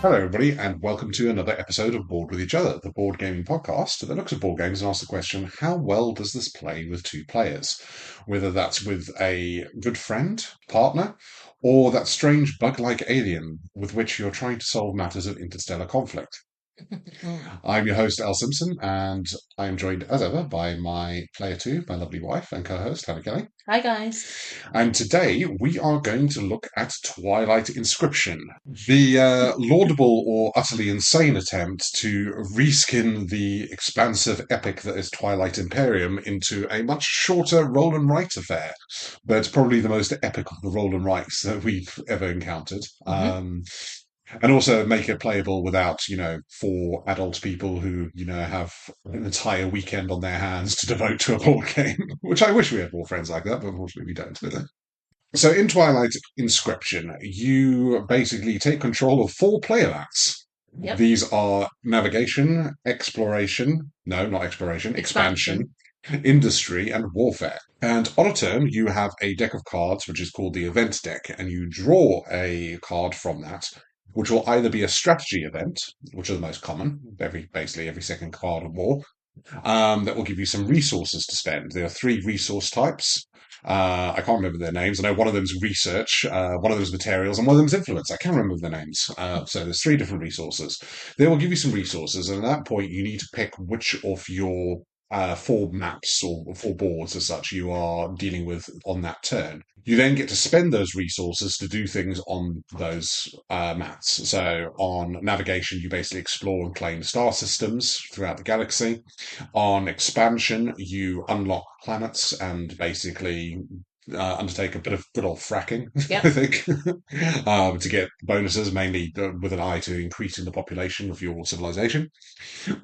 Hello, everybody, and welcome to another episode of Board with Each Other, the board gaming podcast that looks at board games and asks the question, how well does this play with two players? Whether that's with a good friend, partner, or that strange bug-like alien with which you're trying to solve matters of interstellar conflict. I'm your host, Al Simpson, and I'm joined, as ever, by my player two, my lovely wife and co-host, Hannah Kelly. Hi guys. And today we are going to look at Twilight Inscription, the laudable or utterly insane attempt to reskin the expansive epic that is Twilight Imperium into a much shorter roll and write affair, but probably the most epic of the roll and writes that we've ever encountered. And also make it playable without, four adult people who, have an entire weekend on their hands to devote to a board game, which I wish we had more friends like that, but unfortunately we don't. So in Twilight Inscription, you basically take control of four player mats. Yep. These are navigation, exploration, no, not exploration, expansion, industry, and warfare. And on a turn, you have a deck of cards, which is called the event deck, and you draw a card from that, which will either be a strategy event, which are the most common, basically every second card or more, that will give you some resources to spend. There are three resource types. I can't remember their names. I know one of them is research, one of them is materials, and one of them is influence. I can't remember their names. So there's three different resources. They will give you some resources, and at that point, you need to pick which of your four maps or four boards as such you are dealing with on that turn. You then get to spend those resources to do things on those mats. So on navigation, you basically explore and claim star systems throughout the galaxy. On expansion, you unlock planets and basically undertake a bit of good old fracking, Yep. I think, to get bonuses, mainly with an eye to increasing the population of your civilization.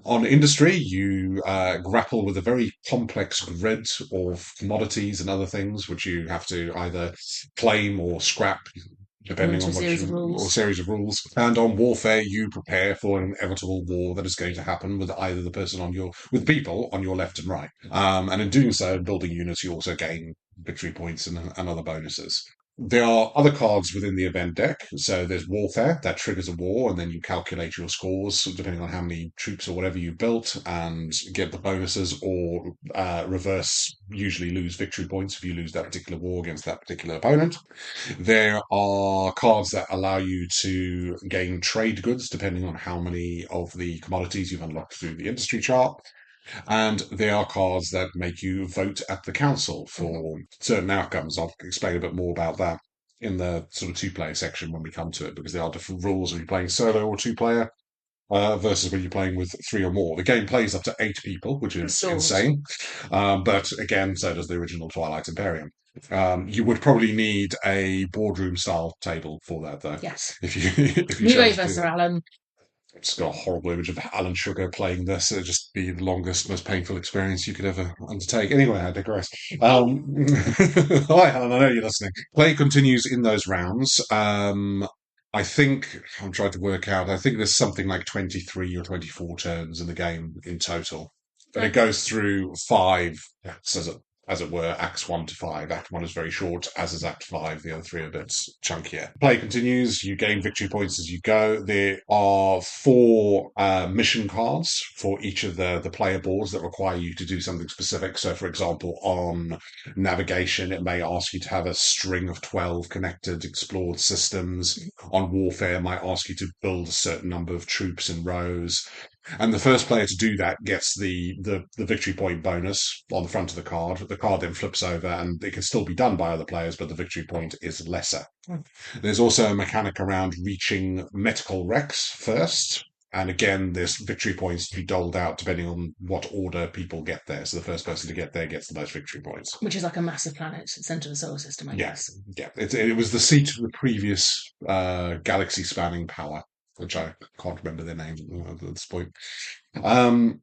On industry, you grapple with a very complex grid of commodities and other things, which you have to either claim or scrap, depending According to on a which series of or rules. series of rules. And on warfare, you prepare for an inevitable war that is going to happen with either the person with people on your left and right. And in doing so, building units, you also gain victory points and other bonuses. There are other cards within the event deck. So there's warfare that triggers a war, and then you calculate your scores depending on how many troops or whatever you built and get the bonuses, or reverse, usually lose victory points if you lose that particular war against that particular opponent. There are cards that allow you to gain trade goods depending on how many of the commodities you've unlocked through the industry chart. And there are cards that make you vote at the council for certain outcomes. I'll explain a bit more about that in the sort of two-player section when we come to it, because there are different rules when you're playing solo or two-player versus when you're playing with three or more. The game plays up to 8 people, which is insane. But again, so does the original Twilight Imperium. You would probably need a boardroom-style table for that, though. Yes. If you if you Move chose to over, do Sir that. Alan. It's got a horrible image of Alan Sugar playing this. It'd just be the longest, most painful experience you could ever undertake. Anyway, I digress. Hi, Alan. I know you're listening. Play continues in those rounds. I think I'm trying to work out. I think there's something like 23 or 24 turns in the game in total, but it goes through five acts, as it were, acts 1 to 5. Act 1 is very short, as is Act 5. The other three are a bit chunkier. Play continues. You gain victory points as you go. There are four mission cards for each of the player boards that require you to do something specific. So, for example, on navigation, it may ask you to have a string of 12 connected, explored systems. On warfare, it might ask you to build a certain number of troops in rows. And the first player to do that gets the victory point bonus on the front of the card. The card then flips over, and it can still be done by other players, but the victory point is lesser. There's also a mechanic around reaching medical wrecks first. And again, there's victory points to be doled out depending on what order people get there. So the first person to get there gets the most victory points. Which is like a massive planet, centre of the solar system, I guess. Yeah. It was the seat of the previous galaxy-spanning power, which I can't remember their name at this point. Um,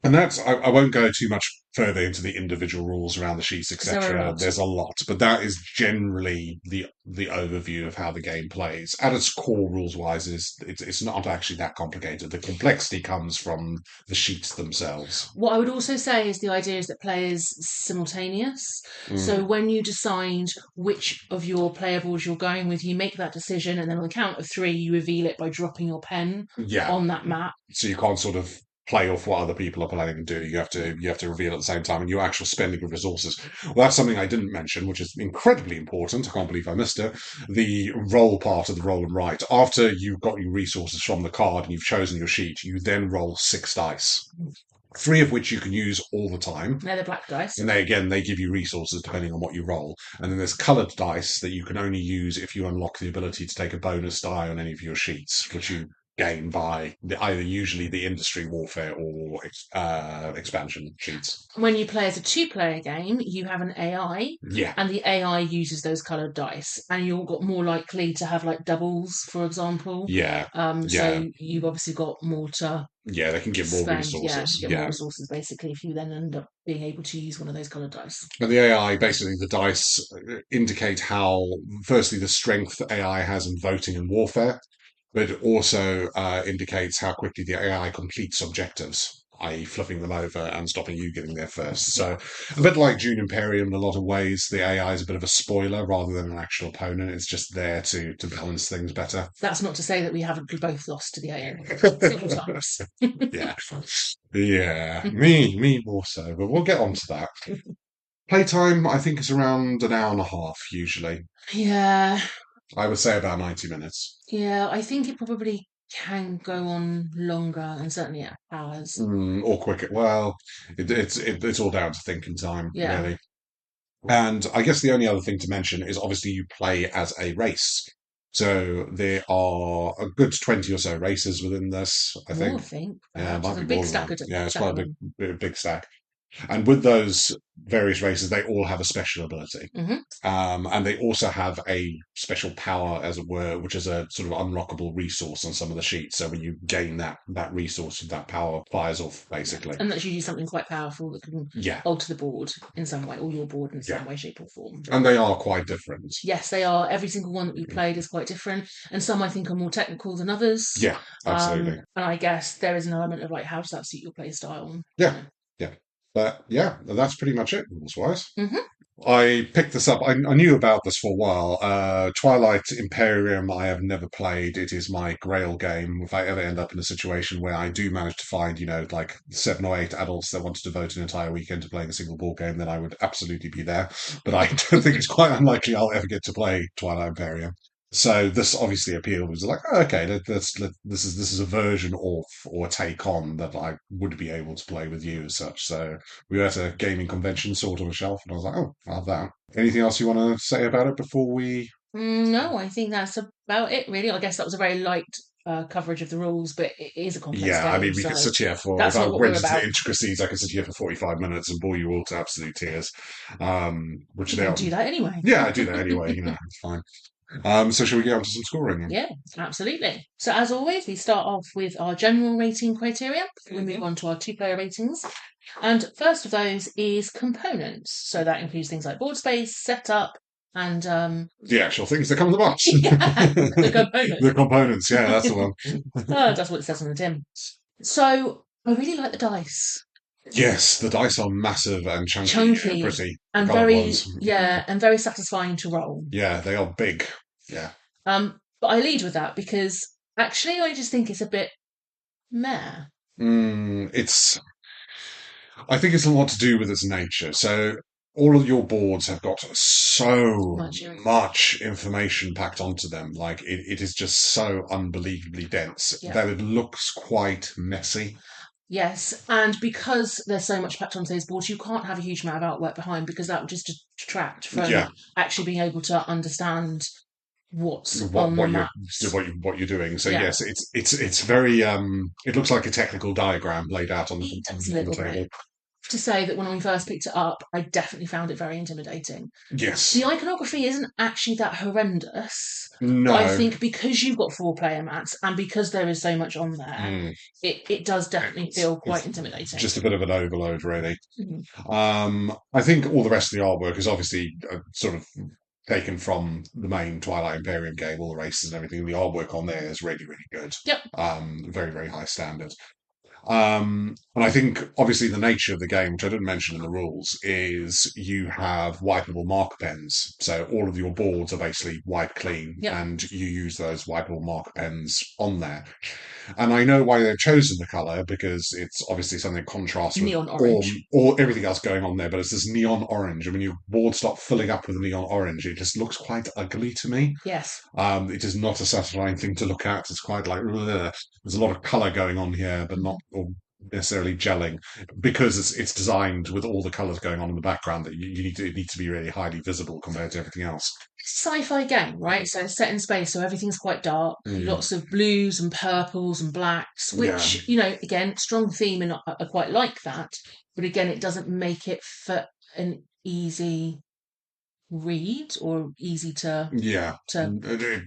And I won't go too much further into the individual rules around the sheets, Because there are a etc. lot. There's a lot, but that is generally the overview of how the game plays. At its core, rules wise, it's not actually that complicated. The complexity comes from the sheets themselves. What I would also say is the idea is that play is simultaneous. So Mm, when you decide which of your playables you're going with, you make that decision, and then on the count of three, you reveal it by dropping your pen yeah, on that map. so you can't sort of play off what other people are planning to do. You have to reveal at the same time, and your actual spending of resources. Well, that's something I didn't mention, which is incredibly important. I can't believe I missed it. The roll part of the roll and write. After you've got your resources from the card and you've chosen your sheet, you then roll 6 dice. Three of which you can use all the time. They're the black dice. And they give you resources depending on what you roll. And then there's coloured dice that you can only use if you unlock the ability to take a bonus die on any of your sheets, which you gain by either usually the industry warfare or expansion sheets. When you play as a two-player game, you have an AI, Yeah, and the AI uses those coloured dice, and you're got more likely to have like doubles, for example. yeah, yeah, So you've obviously got more to yeah. They can give more spend, resources. get more Yeah, resources basically if you then end up being able to use one of those coloured dice. and the AI, basically, the dice indicate how, firstly, the strength AI has in voting and warfare, but it also indicates how quickly the AI completes objectives, i.e., flipping them over and stopping you getting there first. So, a bit like Dune Imperium in a lot of ways, the AI is a bit of a spoiler rather than an actual opponent. It's just there to balance things better. That's not to say that we haven't both lost to the AI several times. Yeah, yeah, me more so, but we'll get on to that. Playtime, I think, is around an hour and a half usually. Yeah, I would say about 90 minutes. yeah, I think it probably can go on longer and certainly at hours. Or quicker. Well, it's all down to thinking time, Yeah. really. And I guess the only other thing to mention is obviously you play as a race. So there are a good 20 or so races within this, I More, I think. think, Yeah, it perhaps. might There's be a big more than stack that. of Yeah, it's stack quite of a big, them. big stack. And with those various races, they all have a special ability. Hmm. And they also have a special power, as it were, which is a sort of unlockable resource on some of the sheets. So when you gain that resource, that power fires off, basically. And that's usually something quite powerful that can Yeah, alter the board in some way, or your board in yeah. some way, shape, or form. And they are quite different. Yes, they are. Every single one that we played is quite different, and some I think are more technical than others. Yeah, absolutely. And I guess there is an element of like, how does that suit your play style? Yeah, yeah. But yeah, that's pretty much it, rules-wise. Hmm. I picked this up. I knew about this for a while. Twilight Imperium, I have never played. It is my grail game. If I ever end up in a situation where I do manage to find, like 7 or 8 adults that want to devote an entire weekend to playing a single board game, then I would absolutely be there. But I don't think it's quite unlikely I'll ever get to play Twilight Imperium. So this obviously appealed. It was like, oh, okay, this is a version of or a take on that I would be able to play with you as such. So we were at a gaming convention, saw it on a shelf, and I was like, oh, I'll have that. Anything else you want to say about it before we? No, I think that's about it, really. I guess that was a very light coverage of the rules, but it is a complex Yeah, I game, mean, we so could sit here for, if that's I not what we're went into the about. intricacies, I could sit here for 45 minutes and bore you all to absolute tears. Which You they can are. do that anyway. Yeah, I do that anyway, it's fine. So shall we get on to some scoring then? Yeah, absolutely. So as always, we start off with our general rating criteria. We move on to our two-player ratings. And first of those is components. So that includes things like board space, setup, and The actual things that come in the box. the components. The components, yeah, that's the one. That's what it says on the tin. So I really like the dice. Yes, the dice are massive and chunky, Chunky pretty. The and coloured very, ones. and very satisfying to roll. Yeah, they are big. Yeah. But I lead with that because actually I just think it's a bit meh. It's. I think it's a lot to do with its nature. So all of your boards have got so Much. much information packed onto them. Like it is just so unbelievably dense Yeah. that it looks quite messy. Yes, and because there's so much packed onto those boards, you can't have a huge amount of artwork behind because that would just detract from Yeah. actually being able to understand what's what on the what you're maps. what you're doing. So Yeah. yes, it's very it looks like a technical diagram laid out on It does a the little table. bit. to say that when we first picked it up, I definitely found it very intimidating. The Yes. iconography isn't actually that horrendous, but I No. think because you've got 4 player mats and because there is so much on there, Mm. it does definitely feel quite It's intimidating. just a bit of an overload, really. Mhm. I think all the rest of the artwork is obviously sort of taken from the main Twilight Imperium game, all the races and everything. The artwork on there is really, really good. Yep. Very, very high standard. And I think obviously the nature of the game, which I didn't mention in the rules, is you have wipeable marker pens. So all of your boards are basically wiped clean, Yep. and you use those wipeable marker pens on there. And I know why they've chosen the color because it's obviously something that contrasts with Neon orange. all everything else going on there. But it's this neon orange, and when your boards start filling up with neon orange, it just looks quite ugly to me. Yes. It is not a satisfying thing to look at. It's quite like ugh. There's a lot of color going on here, but not all necessarily gelling because it's designed with all the colors going on in the background that you need to it needs to be really highly visible compared to everything else. Sci-fi game, right? So it's set in space, so everything's quite dark. Mm. Lots of blues and purples and blacks, Yeah, which, you know, again, strong theme, and I quite like that. But again, it doesn't make it for an easy read or easy yeah, to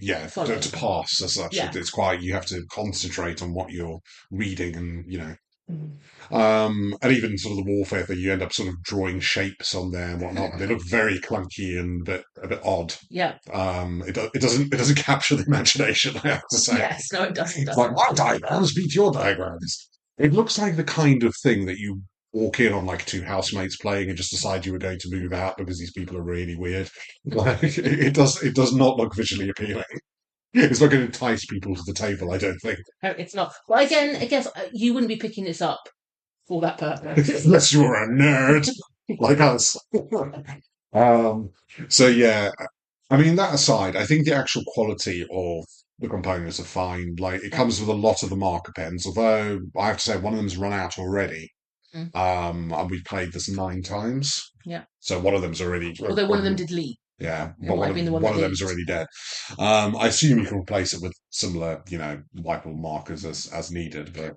yeah. follow. To pass as such, Yeah. it's quite you have to concentrate on what you're reading, and Mm. and even sort of the warfare thing, you end up sort of drawing shapes on there and whatnot. They look very clunky and a bit odd. Yeah. It doesn't capture the imagination, I have to say. Yes. No, it doesn't. It's like my diagrams beat your diagrams. It looks like the kind of thing that you walk in on like two housemates playing and just decide you were going to move out because these people are really weird. Like it does not look visually appealing. It's not going to entice people to the table, I don't think. No, it's not. Well, again, I guess you wouldn't be picking this up for that purpose. Unless you're a nerd like us. Um, so yeah, I mean that aside, I think the actual quality of the components are fine. Like it Yeah. comes with a lot of the marker pens, although I have to say one of them's run out already. Mm. And we've played this 9 times. Yeah. So one of them's already Although one of them did leak. yeah, It but might have been the one one that of them's leaked. already dead. I assume you can replace it with similar, wipeable markers as needed, but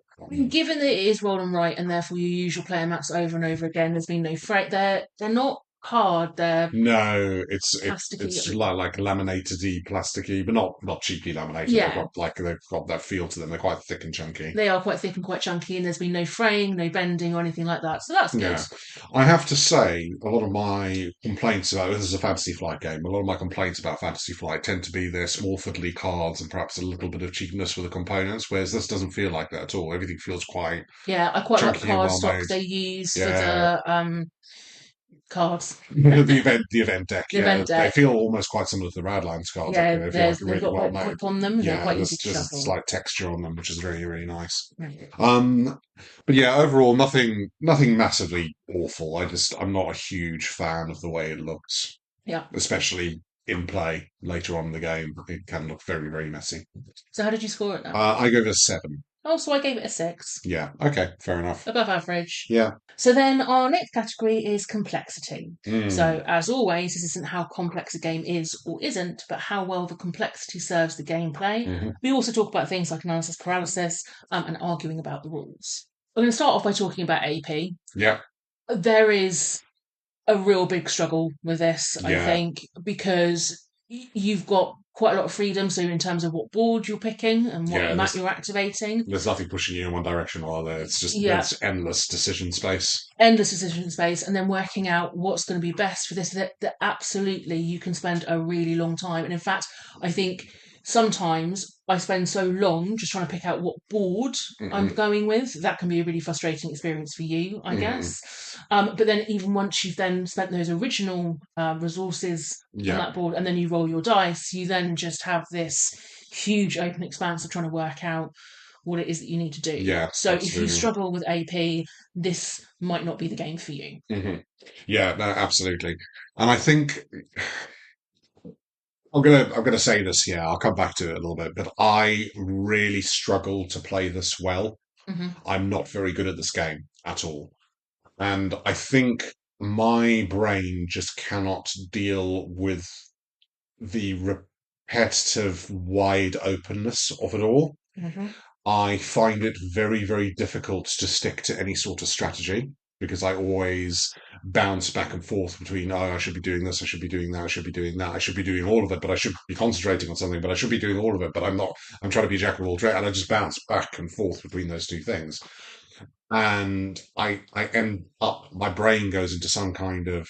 Given that it is roll and write, and therefore you use your player mats over and over again, there's been no freight. They're not hard. They're no, it's plasticky. like laminated-y, plasticky, but not cheaply laminated. Yeah, They've got that feel to them. They're quite thick and chunky. they are quite thick and quite chunky, and there's been no fraying, no bending, or anything like that. So that's good. Yeah, I have to say, a lot of my complaints about this is a Fantasy Flight game. A lot of my complaints about Fantasy Flight tend to be their small fiddly cards and perhaps a little bit of cheapness for the components, whereas this doesn't feel like that at all. Everything feels quite Yeah, I quite like the chunky and card well stock made. they use for Yeah, the cards. the event deck. The Yeah, event they deck. feel almost quite similar to the Radlands cards. Yeah, Actually, they feel like they've really got a bit well of made. grip on them, and they're Yeah, quite there's easy to there's a shuffle. slight texture on them, which is really really nice. Right. Um, but yeah, overall, nothing massively awful. I'm not a huge fan of the way it looks, Yeah. especially in play later on in the game. It can look very, very messy. So how did you score it now? I go with a 7. Oh, so I gave it a 6. Yeah, okay, fair enough. Above average. Yeah. So then our next category is complexity. Mm, So as always, this isn't how complex a game is or isn't, but how well the complexity serves the gameplay. mhm. We also talk about things like analysis paralysis and arguing about the rules. We're going to start off by talking about AP. Yeah, There is a real big struggle with this, I yeah, think, because you've got quite a lot of freedom. So in terms of what board you're picking and what yeah. map you're activating, There's nothing pushing you in one direction or other. It's just yeah, there's endless decision space. endless decision space, and then working out what's going to be best for this. That absolutely you can spend a really long time. And in fact, I think sometimes I spend so long just trying to pick out what board I'm Hmm. going with. That can be a really frustrating experience for you, I Hmm. guess. But then even once you've then spent those original resources on Yeah, that board, and then you roll your dice, you then just have this huge open expanse of trying to work out what it is that you need to do. yeah, So if you absolutely. struggle with AP, this might not be the game for you. Hmm. Yeah, no, absolutely. And I think I'm gonna say this here. I'll come back to it a little bit, but I really struggle to play this well. Hmm. I'm not very good at this game at all. And I think my brain just cannot deal with the repetitive wide openness of it all. Hmm. I find it very, very difficult to stick to any sort of strategy. because I always bounce back and forth between, oh, I should be doing this, I should be doing that, I should be doing that, I should be doing all of it, but I should be concentrating on something, but I should be doing all of it, but I'm not. I'm trying to be jack of all trades, and I just bounce back and forth between those two things. And I end up, my brain goes into some kind of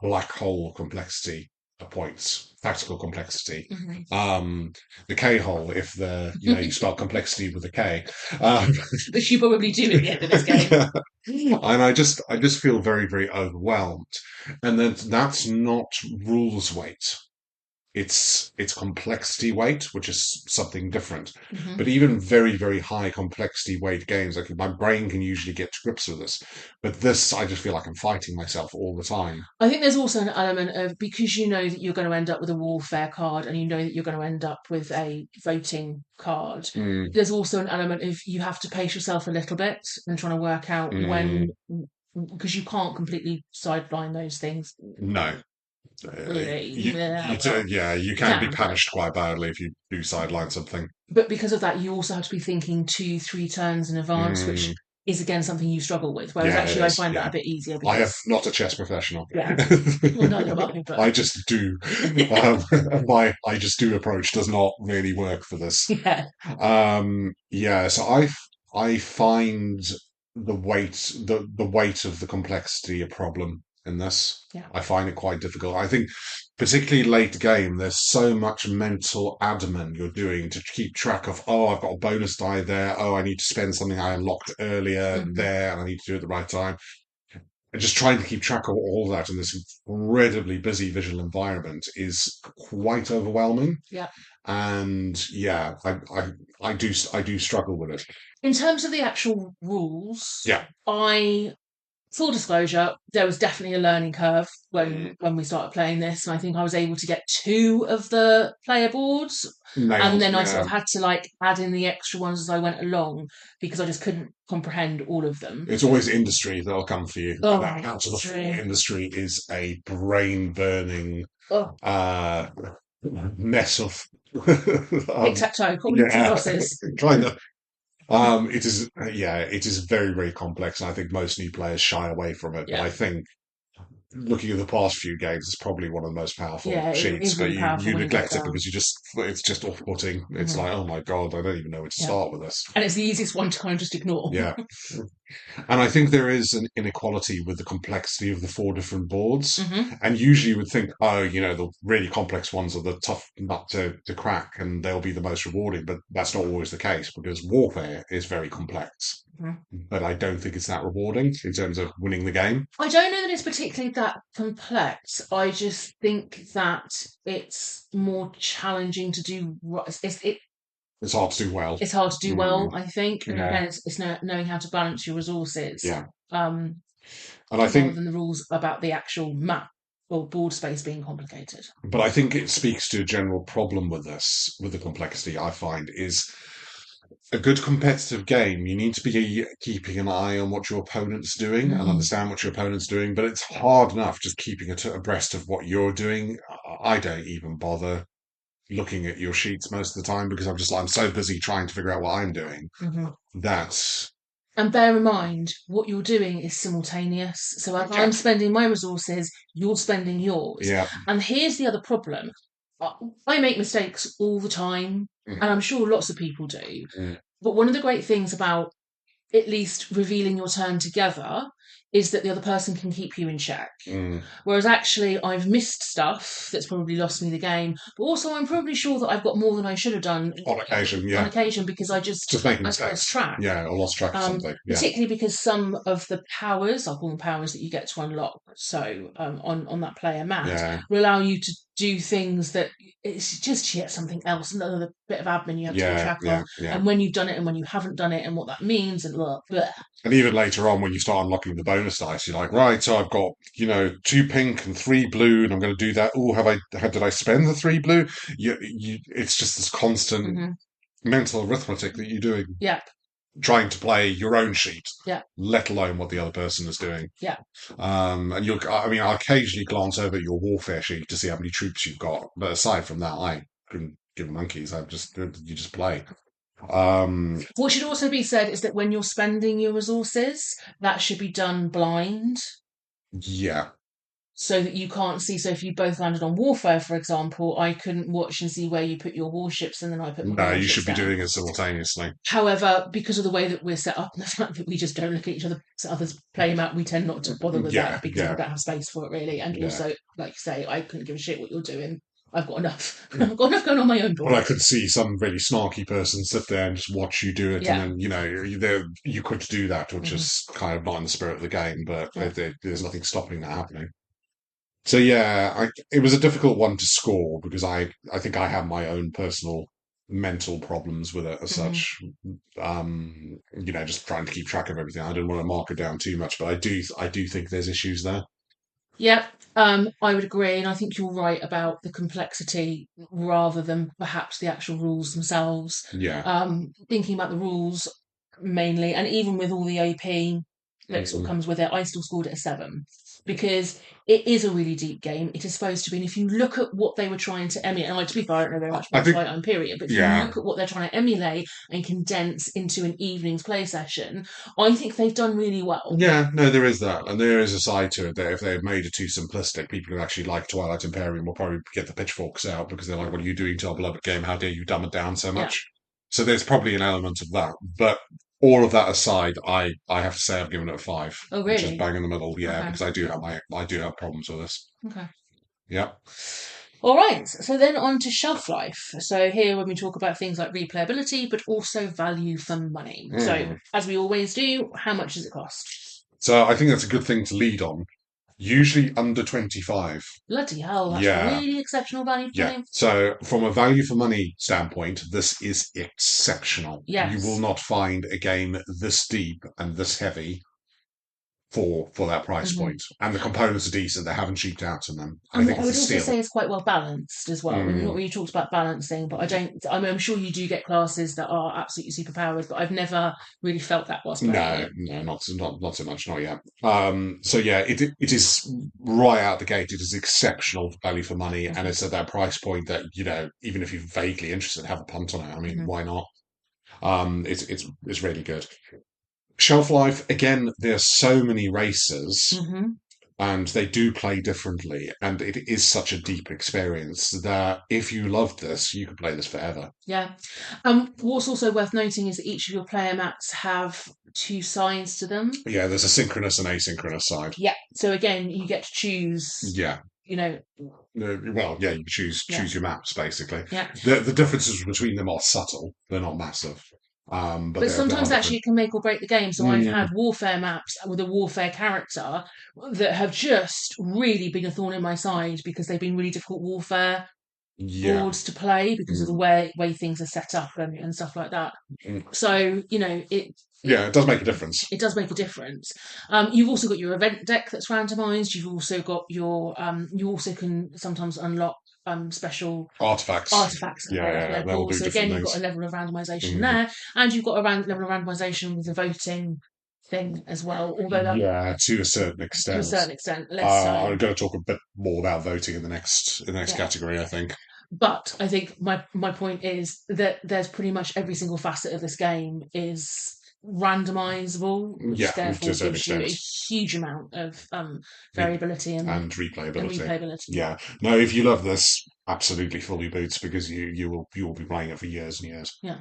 black hole complexity at points, factical complexity. Mhm. The K hole, if you spell complexity with a K. Um, Which you probably do at the end of this game. and I just feel very, very overwhelmed. And then that's not rules weight. It's complexity weight, which is something different. Mhm. But even very, very high complexity weight games, like my brain can usually get to grips with this. But this, I just feel like I'm fighting myself all the time. I think there's also an element of, because you know that you're going to end up with a warfare card and you know that you're going to end up with a voting card, Mm, there's also an element of you have to pace yourself a little bit and trying to work out mm, when, because you can't completely sideline those things. no. Really. Yeah, you You can be can, but punished quite badly if you do sideline something. because of that, you also have to be thinking 2, 3 turns in advance, which Mm, is again something you struggle with. Whereas yeah, it actually, I is. find that Yeah. a bit easier I am because, not a chess professional. yeah, well, neither am I, but I just do. My I just do approach does not really work for this. yeah, Yeah, so I find the weight of the complexity a problem in this. yeah. I find it quite difficult. I think particularly late game, there's so much mental admin you're doing to keep track of, oh, I've got a bonus die there, oh, I need to spend something I unlocked earlier Mhm. there, and I need to do it at the right time. And just trying to keep track of all that in this incredibly busy visual environment is quite overwhelming. Yeah. And yeah, I do struggle with it. In terms of the actual rules, Yeah. I full disclosure, there was definitely a learning curve Mm. when we started playing this, and I think I was able to get 2 of the player boards, and Nailed, then I sort yeah. of had to like add in the extra ones as I went along because I just couldn't comprehend all of them. It's always industry that'll come for you. And Oh, that House of the Four true. industry is a brain burning Oh, uh mess of tic um tac toe, calling two yeah, crosses. kind of. It is, yeah, it is very, very complex, and I think most new players shy away from it. But Yeah, I think looking at the past few games, it's probably one of the most powerful yeah, it sheets. is But really you powerful when you get it neglect it down. because it's just off-putting. It's Mhm. like, oh my God, I don't even know where to Yeah, start with this. and it's the easiest one to kind of just ignore. Yeah. And I think there is an inequality with the complexity of the four different boards. Hmm. And usually you would think, oh, the really complex ones are the tough nut to crack and they'll be the most rewarding. But that's not always the case because warfare is very complex. But I don't think it's that rewarding in terms of winning the game. I don't know that it's particularly that complex. I just think that it's more challenging to do. It's hard to do well. It's hard to do Mm, well, I think, and yeah, again, it's knowing how to balance your resources, yeah. um, And I rather think, than the rules about the actual map or board space being complicated. but I think it speaks to a general problem with this, with the complexity I find is a good competitive game, you need to be keeping an eye on what your opponent's doing and Mm. understand what your opponent's doing. But it's hard enough just keeping abreast of what you're doing. I don't even bother looking at your sheets most of the time because I'm so busy trying to figure out what I'm doing. Hmm. That's And bear in mind, what you're doing is simultaneous. So if yeah, I'm spending my resources, you're spending yours. yeah, And here's the other problem. I I make mistakes all the time, mm, and I'm sure lots of people do. mm, But one of the great things about at least revealing your turn together is that the other person can keep you in check. mm. Whereas actually, I've missed stuff that's probably lost me the game, but also I'm probably sure that I've got more than I should have done On occasion, on yeah, occasion because just making I've lost mistakes, track. yeah, or lost track of something, yeah, Particularly because some of the powers, I'll call them powers that you get to unlock, so on that player mat, yeah, will allow you to do things that it's just yet something else, another bit of admin you have to keep yeah, track of, yeah, yeah. and when you've done it and when you haven't done it and what that means and blah, blah. And even later on, when you start unlocking the bonus dice, you're like, right, so I've got, 2 pink and 3 blue, and I'm going to do that. Oh, did I spend the 3 blue? It's just this constant Hmm. mental arithmetic that you're doing, Yeah, trying to play your own sheet, yeah, let alone what the other person is doing. yeah. And I'll occasionally glance over your warfare sheet to see how many troops you've got. But aside from that, I couldn't give monkeys. You just play. What should also be said is that when you're spending your resources, that should be done blind Yeah. so that you can't see. So if you both landed on warfare, for example, I couldn't watch and see where you put your warships and then I put my No, you warships should be down. doing it simultaneously. However, because of the way that we're set up and the fact that we just don't look at each other's play map, we tend not to bother with Yeah, that because we yeah, don't have space for it really. And yeah. also, like you say, I couldn't give a shit what you're doing. I've got enough. Mm. I've got enough going on my own Well, I board. could see some really snarky person sit there and just watch you do it, and Yeah. then you could do that, which Hmm. is kind of not in the spirit of the game, but Yeah. there's nothing stopping that happening. So yeah, it was a difficult one to score because I think I have my own personal mental problems with it as Hmm. such. Just trying to keep track of everything. I didn't want to mark it down too much, but I do think there's issues there. Yeah, I would agree, and I think you're right about the complexity rather than perhaps the actual rules themselves. Yeah. Thinking about the rules mainly, and even with all the OP that sort of Mm. comes with it, I still scored it a 7 because it is a really deep game. It is supposed to be, and if you look at what they were trying to emulate, and to be fair, I don't know very much I about think, Twilight Imperium, but if you yeah, look at what they're trying to emulate and condense into an evening's play session, I think they've done really well. yeah, no, there is that, and there is a side to it that if they had made it too simplistic, people who actually like Twilight Imperium will probably get the pitchforks out because they're like, "What are you doing to our beloved game? How dare you dumb it down so Yeah. much?" So there's probably an element of that, but all of that aside, I have to say I've given it a 5, Oh, which is really? bang in the middle, yeah, Okay. because I do have problems with this. Okay. Yeah. All right. So then on to shelf life. So here, when we talk about things like replayability, but also value for money. So Mm. as we always do, how much does it cost? So I think that's a good thing to lead on. Usually under 25. Bloody hell, that's Yeah. really exceptional value for Yeah. money. So from a value for money standpoint, this is exceptional. You will Yes. not find a game this deep and this heavy for that price Hmm. point. And the components are decent. They haven't cheaped out on them. And I And think I it's a would also steal. say it's quite well balanced as well. We've not Mm. really talked about balancing, but I don't. I mean, I'm sure you do get classes that are absolutely superpowered, but I've never really felt that whilst playing No, it. no, not so much, not yet. So yeah, it is right out the gate. It is exceptional value for money, and Hmm. it's at that price point that even if you're vaguely interested, have a punt on it. I mean, Hmm. why not? It's really good. Shelf life again. There's so many races, Hmm. and they do play differently, and it is such a deep experience that if you love this, you could play this forever. Yeah. What's also worth noting is that each of your player mats have two sides to them. Yeah, there's a synchronous and asynchronous side. Yeah. So again, you get to choose. Yeah. You know. Well, yeah, you choose Yeah. choose your maps basically. Yeah. The differences between them are subtle; they're not massive, but But they are sometimes actually different. it can make or break the game. So I've Mm, had warfare maps with a warfare character that have just really been a thorn in my side because they've been really difficult warfare yeah, boards to play because of the mm, way things are set up and stuff like that. mm. So it Yeah, it does make a difference. it does make a difference. You've also got your event deck that's randomised. You've also got your you also can sometimes unlock special Artifacts. artifacts that Yeah, are yeah, yeah, their they all board. do So different again, you've got a things. level of randomisation Mm. there, and you've got a level of randomisation with the voting thing as well. Although that Yeah, to a certain to a extent. certain extent, less so. I'm going to talk a bit more about voting in the next Yeah. category, I think. But I think my point is that there's pretty much every single facet of this game is randomizable, which Yeah, to a therefore certain gives you a extent. huge amount of Re- variability and and replayability. replayability. Yeah. No, if you love this, absolutely fully boots because you will be playing it for years and years. Yeah,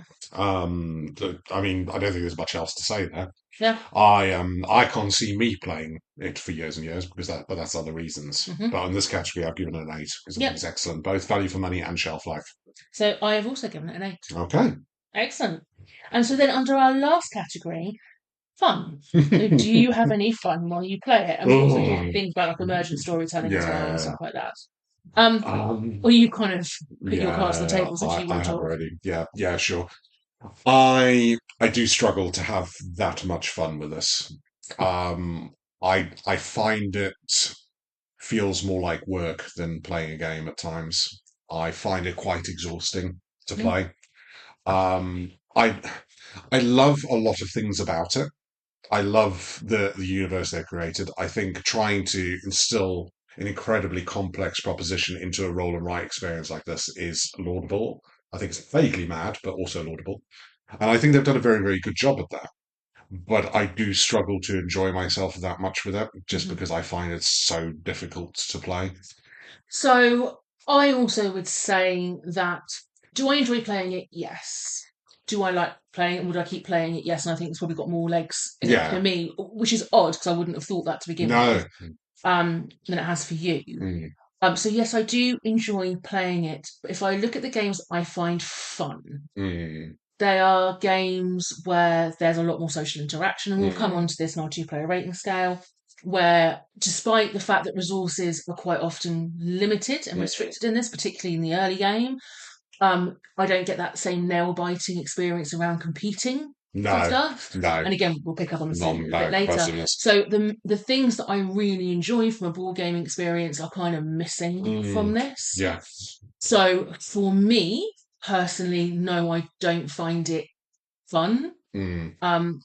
I mean, I don't think there's much else to say there. yeah. I can't see me playing it for years and years but that's other reasons. Hmm. But in this category, I've given it an 8 because I think Yep. it's excellent, both value for money and shelf life. So I have also given it an 8. Okay. Excellent. And so then under our last category, fun. So do you have any fun while you play it? And we also talk Oh, things about like emergent storytelling as well and yeah. stuff like that. Um, Um, or you kind of put your cards on the yeah, table since you I want to have talk. already. Yeah, yeah, sure. I do struggle to have that much fun with this. Um, I find it feels more like work than playing a game at times. I find it quite exhausting to Mm, play. Um, I I love a lot of things about it. I love the universe they created. I think trying to instill an incredibly complex proposition into a roll and write experience like this is laudable. I think it's vaguely mad, but also laudable. And I think they've done a very, very good job at that. But I do struggle to enjoy myself that much with it, just Mhm. because I find it so difficult to play. So I also would say that, do I enjoy playing it? Yes. Do I like playing it? Would I keep playing it? Yes. And I think it's probably got more legs in it for Yeah. me, which is odd because I wouldn't have thought that to begin with, No. than it has for you. Mm, So yes, I do enjoy playing it. But if I look at the games I find fun, mm, they are games where there's a lot more social interaction, and we'll come mm, on to this in our two-player rating scale, where despite the fact that resources are quite often limited and mm. restricted in this, particularly in the early game, I don't get that same nail-biting experience around competing for No. stuff. No. And again, we'll pick up on this a bit No later. competitiveness. So the things that I really enjoy from a board gaming experience are kind of missing from Mm, this. yeah. So for me personally, no, I don't find it fun. Mm,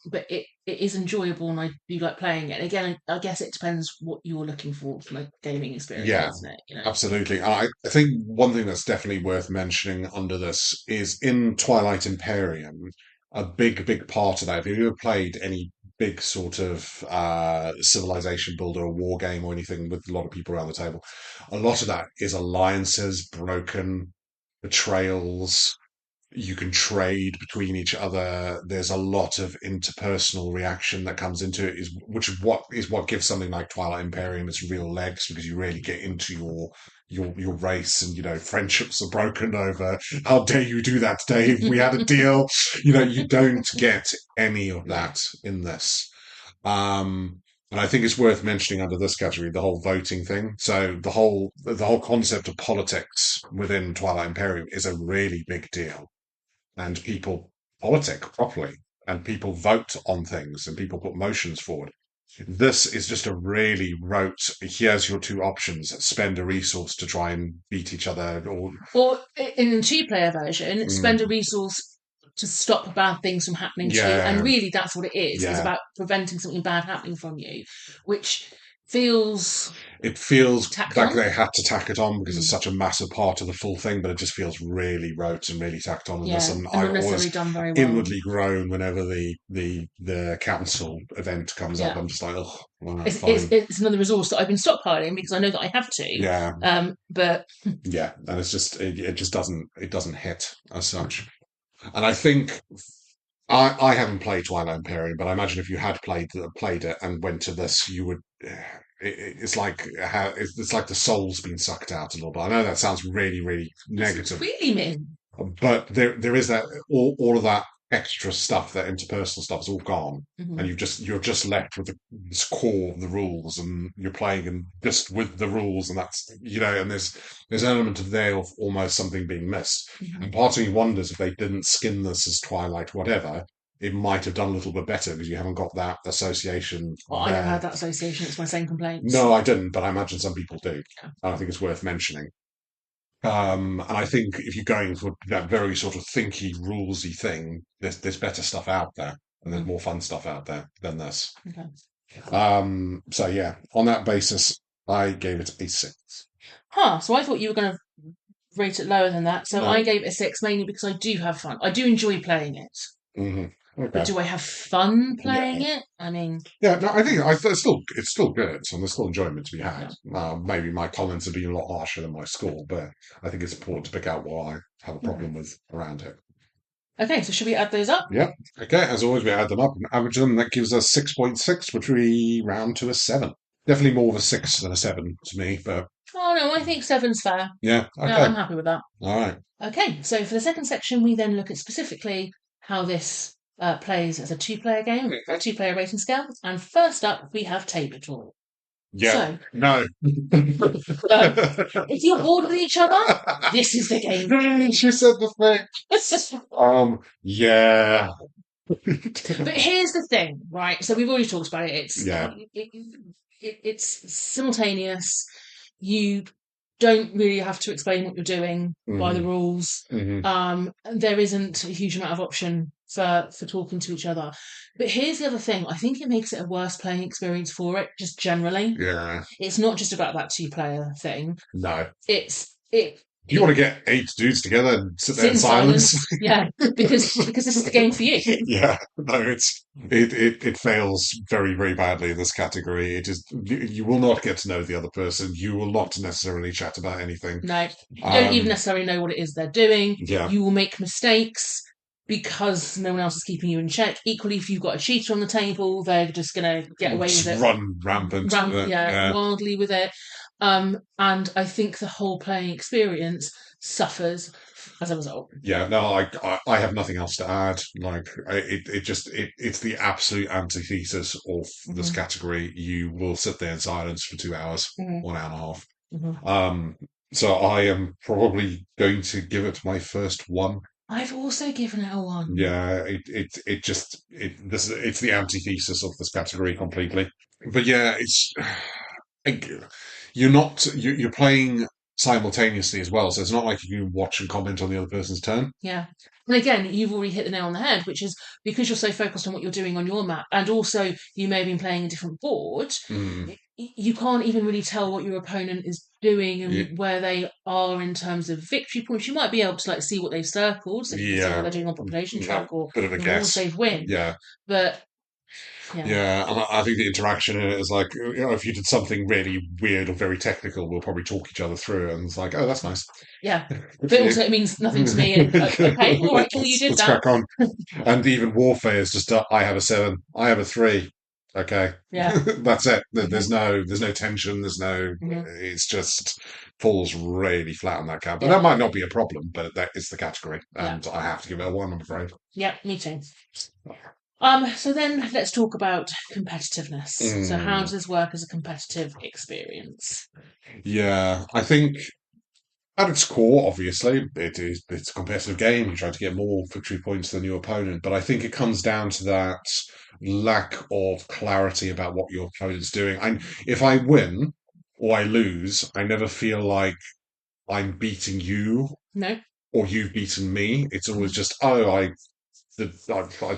But it is enjoyable and I do like playing it. And again, I guess it depends what you're looking for from a gaming experience, yeah. doesn't it? You know. Absolutely. I think one thing that's definitely worth mentioning under this is in Twilight Imperium, a big, big part of that. If you've ever played any big sort of civilization builder, or war game, or anything with a lot of people around the table, a lot of that is alliances broken, betrayals. You can trade between each other. There's a lot of interpersonal reaction that comes into it, is which is what gives something like Twilight Imperium its real legs, because you really get into your race, and friendships are broken over how dare you do that, Dave? We had a deal. You don't get any of Yeah. that in this. And I think it's worth mentioning under this category the whole voting thing. So the whole concept of politics within Twilight Imperium is a really big deal, and people politic properly, and people vote on things, and people put motions forward. This is just a really rote, here's your two options, spend a resource to try and beat each other, or Or in the two-player version, spend a mm, resource to stop bad things from happening to you. And yeah, really, that's what it is. It's yeah. about preventing something bad happening from you, which feels It feels tacked like on. they had to tack it on because it's Mm, such a massive part of the full thing, but it just feels really rote and really tacked on in this. yeah, And and I not necessarily always done very well. inwardly groan whenever the council event comes up. Yeah. I'm just like, oh, well, It's, it's, fine. it's another resource that I've been stockpiling because I know that I have to. Yeah, But yeah, and it just doesn't hit as such. And I think I haven't played Twilight Imperium, but I imagine if you had played it and went to this, you would. It's like it's like the soul's been sucked out a little bit. I know that sounds really, really it's negative, really mean. but there is that all of that extra stuff, that interpersonal stuff is all gone, and Hmm. you're just left with this core of the rules, and you're playing and just with the rules, and that's and there's an element of there of almost something being missed, Hmm. and part of me wonders if they didn't skin this as Twilight whatever, it might have done a little bit better because you haven't got that association Well, I never had there. that association. It's my same complaints. No, I didn't, but I imagine some people do, Yeah. and I think it's worth mentioning. And I think if you're going for that very sort of thinky, rulesy thing, there's better stuff out there, and there's Mhm. more fun stuff out there than this. Okay. So yeah, on that basis, I gave it a 6. Huh. So I thought you were going to rate it lower than that. So I No. gave it a six mainly because I do have fun. I do enjoy playing it. Hmm. But Okay. do I have fun playing Yeah. it? I mean, Yeah. No, I think it's still good, and there's still enjoyment to be had. yeah. Maybe my comments have been a lot harsher than my score, but I think it's important to pick out what I have a Okay. problem with around it. Okay, so should we add those up? Yeah. Okay. As always, we add them up and average them. That gives us 6.6, which we round to a 7. Definitely more of a 6 than a 7 to me, but Oh no, I think seven's fair. yeah. Yeah, Okay. I'm happy with that. All right. Okay, so for the second section, we then look at specifically how this plays as a two-player game, a two-player rating scale. And first up, we have table talk. Yeah. So, No. if you're bored with each other, this is the game. She said the thing. Yeah. But here's the thing, right? So we've already talked about it. Yeah. It's simultaneous. You don't really have to explain what you're doing by the Hmm. rules. Hmm. There isn't a huge amount of option for talking to each other. But here's the other thing. I think it makes it a worse playing experience for it, just generally. Yeah. It's not just about that two-player thing. No. It Do you want to get 8 dudes together and sit there Sit in in silence? silence. Yeah, because this is the game for you. Yeah, no, it fails very, very badly in this category. It is you will not get to know the other person. You will not necessarily chat about anything. No, you don't even Um, necessarily know what it is they're doing. yeah, You will make mistakes because no one else is keeping you in check. Equally, if you've got a cheater on the table, they're just going to get away with just it, run rampant. yeah, Yeah, wildly with it. And I think the whole playing experience suffers as a result. yeah. No, I have nothing else to add. Like it's the absolute antithesis of this Hmm. category. You will sit there in silence for 2 hours, Hmm. 1 hour and a half. Hmm. Um, so I am probably going to give it my first one. I've also given it a one. Yeah, it's the antithesis of this category completely. But yeah, you're playing simultaneously as well, so it's not like you can watch and comment on the other person's turn. Yeah. And again, you've already hit the nail on the head, which is because you're so focused on what you're doing on your map, and also you may have been playing a different board, Mm. you can't even really tell what your opponent is doing Yeah, and where they are in terms of victory points. You might be able to like see what they've circled, so you can see what yeah, they're doing on population a track or bit of a the wars guess. they've win. Yeah, But yeah, yeah, and I think the interaction in it is like, if you did something really weird or very technical, we'll probably talk each other through it, and it's like, oh, that's nice. yeah. Good for But you. also, it means nothing to me. And okay, all right, cool, you did Let's that. crack on. And even warfare is just I have a 7, I have a 3. Okay, Yeah. that's it. Hmm. There's no tension. Hmm. It's just falls really flat on that cap. And Yeah. that might not be a problem, but that is the category, Yeah. and I have to give it a 1. I'm afraid. Yeah. Me too. So then let's talk about competitiveness. So how Mm, does this work as a competitive experience? yeah, I think at its core, obviously, it's a competitive game. You try to get more victory points than your opponent, but I think it comes down to that lack of clarity about what your opponent's doing. If I win or I lose, I never feel like I'm beating you No? or you've beaten me. It's always Mhm. just, I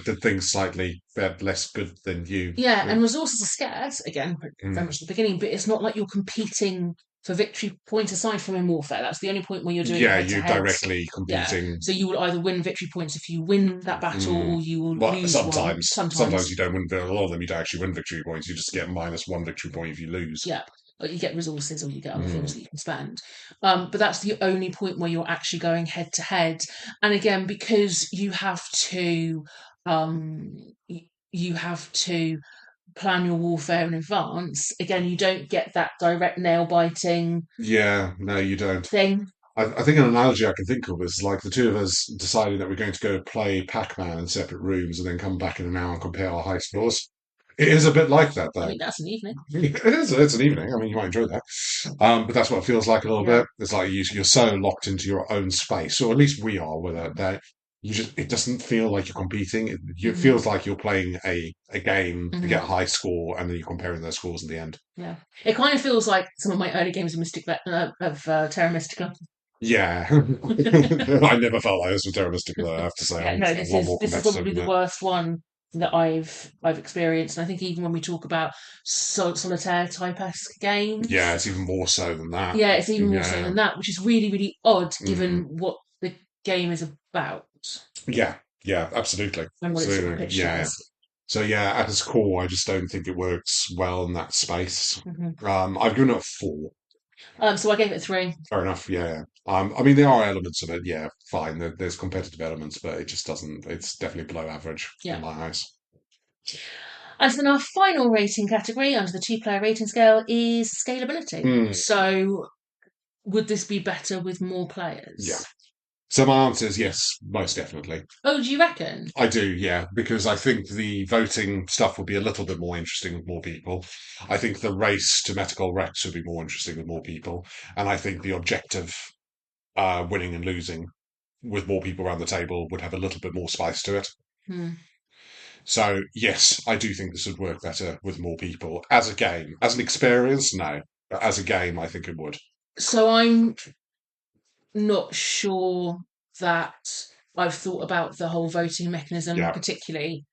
did things slightly less good than you. Yeah, and resources are scarce, again, very Mm. much at the beginning, but it's not like you're competing for victory points aside from in warfare. That's the only point where you're doing it Yeah, head to you're head. directly Yeah. competing. So you will either win victory points if you win that battle Mm. or you will Well, lose one sometimes sometimes. you don't win. A lot of them you don't actually win victory points. You just get -1 victory point if you lose. Yeah. Or you get resources or you get other things Mm. that you can spend. But that's the only point where you're actually going head to head. And again, because um, you have to plan your warfare in advance, again, you don't get that direct nail biting Yeah, no, you don't. thing. I think an analogy I can think of is like the two of us deciding that we're going to go play Pac-Man in separate rooms and then come back in an hour and compare our high scores. It is a bit like that, I though. mean, that's an evening. It is. It's an evening. I mean, you might enjoy that. But that's what it feels like a little Yeah. bit. It's like you're so locked into your own space, or at least we are with it, that it doesn't feel like you're competing. It Hmm. feels like you're playing a game to Hmm. get a high score, and then you're comparing those scores in the end. Yeah. It kind of feels like some of my early games of Terra Mystica. Yeah. I never felt like this with Terra Mystica, though, I have to say. Yeah, I'm no, a lot more this is competitive probably than the that. worst one that I've experienced. And I think even when we talk about solitaire type esque Yeah, games, it's even more so than that. yeah, it's even more so Yeah. than that, which is really, really odd given Mm. what the game is about Yeah. Yeah, absolutely. and what it's sort of Absolutely. pitched Yeah. as. So yeah, at its core, I just don't think it works well in that space. Hmm. I've given it a 4. So I gave it a 3. Fair enough. Yeah. I mean, there are elements of it. Yeah, fine. There's competitive elements, but it just doesn't. It's definitely below average in Yeah. my eyes. And then our final rating category under the 2 player rating scale is scalability. Mm, So would this be better with more yeah. players? So my answer is yes, most definitely. Oh, do you reckon? I do, yeah, because I think the voting stuff would be a little bit more interesting with more people. I think the race to Metacol Rex would be more interesting with more people, and I think the objective, winning and losing, with more people around the table would have a little bit more spice to it. Hmm. So yes, I do think this would work better with more people as a game. As an experience, no, but as a game, I think it would. So I'm not sure that I've thought about the whole voting mechanism Yeah, particularly.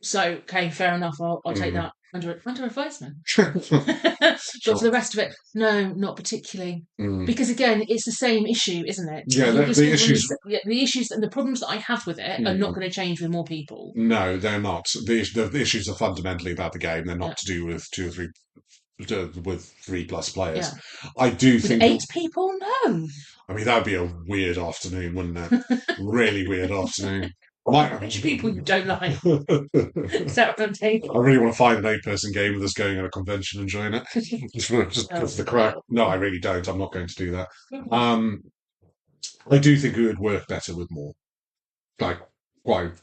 So, okay, fair enough. I'll take Mm. that under advisement. Sure. But for the rest of it, no, not particularly. Mm. Because again, it's the same issue, isn't it? Yeah, You're just the going to issues. release the issues and the problems that I have with it are not Mm. going to change with more people. No, they're not. The issues are fundamentally about the game. They're Yeah, not to do with two or three with 3+ players. yeah. I do With think. 8 people, no. I mean, that'd be a weird afternoon, wouldn't it? Really weird afternoon. I Which people you don't like? Is I that what I'm taking? really want to find an 8-person game with us going at a convention and enjoying it. Just for the crack. No, I really don't. I'm not going to do that. Um, I do think it would work better with more. Like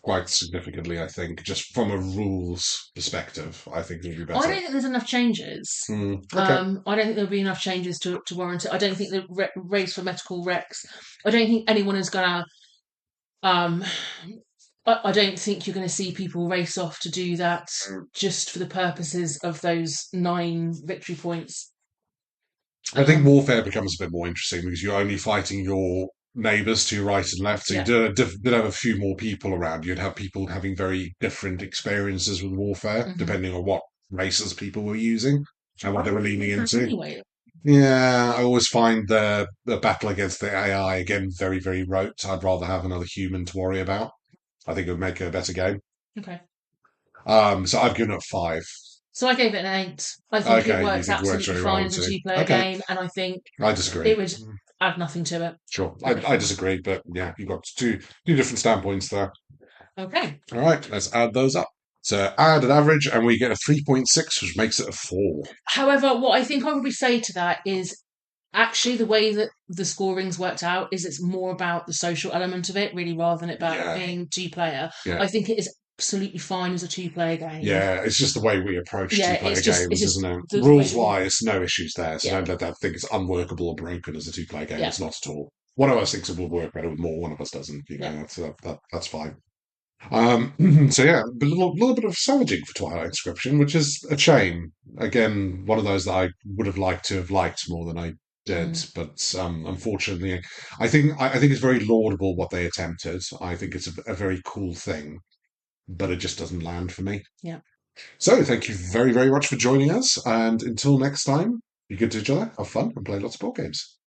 quite significantly, I think. Just from a rules perspective, I think it would be I don't better. think there's enough changes. Okay. I don't think there'll be enough changes to warrant it. I don't think the race for medical Rex. I don't think anyone is gonna. Um, I don't think you're going to see people race off to do that just for the purposes of those 9 victory points. I think warfare becomes a bit more interesting because you're only fighting your neighbours to your right and left. So you Yeah. did have a few more people around. You'd have people having very different experiences with warfare, Mhm. depending on what races people were using and what they were leaning into. Anyway, Yeah, I always find the battle against the AI again very, very rote. I'd rather have another human to worry about. I think it would make it a better game. okay. So I've given it 5. So I gave it an 8. I think it Okay, you works think it works absolutely very well fine as a too. two-player Okay, game, and I think I disagree. it would add nothing to it. Sure, I disagree, but yeah, you've got two different standpoints there. Okay. All right, let's add those up. So add an average, and we get a 3.6, which makes it a 4. However, what I think I would say to that is actually the way that the scoring's worked out is it's more about the social element of it, really, rather than it about Yeah, being two-player. yeah, I think it is absolutely fine as a two-player game. yeah. It's just the way we approach Yeah, two-player it's games, just isn't it? the way that we, Rules-wise, no issues there. So yeah, don't let that think it's unworkable or broken as a two-player game. yeah, It's not at all. One of us thinks it will work better with more. One of us doesn't. yeah. That's fine. So yeah, a little bit of salvaging for Twilight Inscription, which is a shame. Again, one of those that I would have liked to have liked more than I did, Mm, but unfortunately, I think it's very laudable what they attempted. I think it's a very cool thing, but it just doesn't land for me. yeah. So thank you very, very much for joining us, and until next time, be good to each other, have fun, and play lots of board games.